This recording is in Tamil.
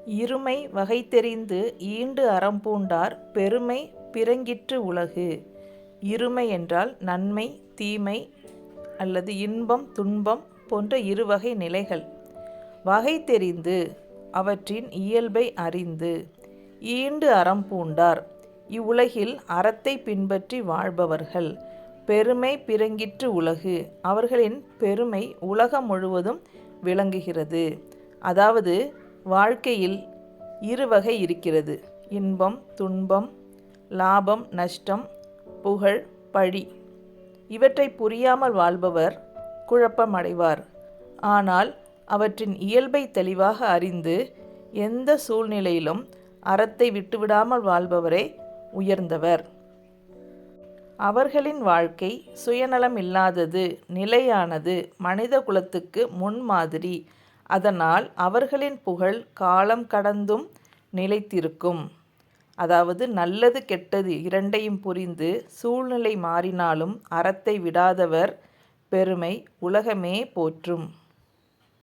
இருமை வகை தெரிந்து ஈண்டு அறம்பூண்டார் பெருமை பிறங்கிற்று உலகு. இருமை என்றால் நன்மை தீமை அல்லது இன்பம் துன்பம் போன்ற இருவகை நிலைகள். வகை தெரிந்து அவற்றின் இயல்பை அறிந்து ஈண்டு அறம்பூண்டார் இவ்வுலகில் அறத்தை பின்பற்றி வாழ்பவர்கள். பெருமை பிறங்கிற்று உலகு அவர்களின் பெருமை உலகம் முழுவதும் விளங்குகிறது. அதாவது வாழ்க்கையில் இருவகை இருக்கிறது. இன்பம் துன்பம், லாபம் நஷ்டம், புகழ் பழி. இவற்றை புரியாமல் வாழ்பவர் குழப்பமடைவார். ஆனால் அவற்றின் இயல்பை தெளிவாக அறிந்து எந்த சூழ்நிலையிலும் அறத்தை விட்டுவிடாமல் வாழ்பவரே உயர்ந்தவர். அவர்களின் வாழ்க்கை சுயநலம் இல்லாதது, நிலையானது, மனித குலத்துக்கு முன்மாதிரி. அதனால் அவர்களின் புகழ் காலம் கடந்தும் நிலைத்திருக்கும். அதாவது நல்லது கெட்டது இரண்டையும் புரிந்து சூழ்நிலை மாறினாலும் அறத்தை விடாதவர் பெருமை உலகமே போற்றும்.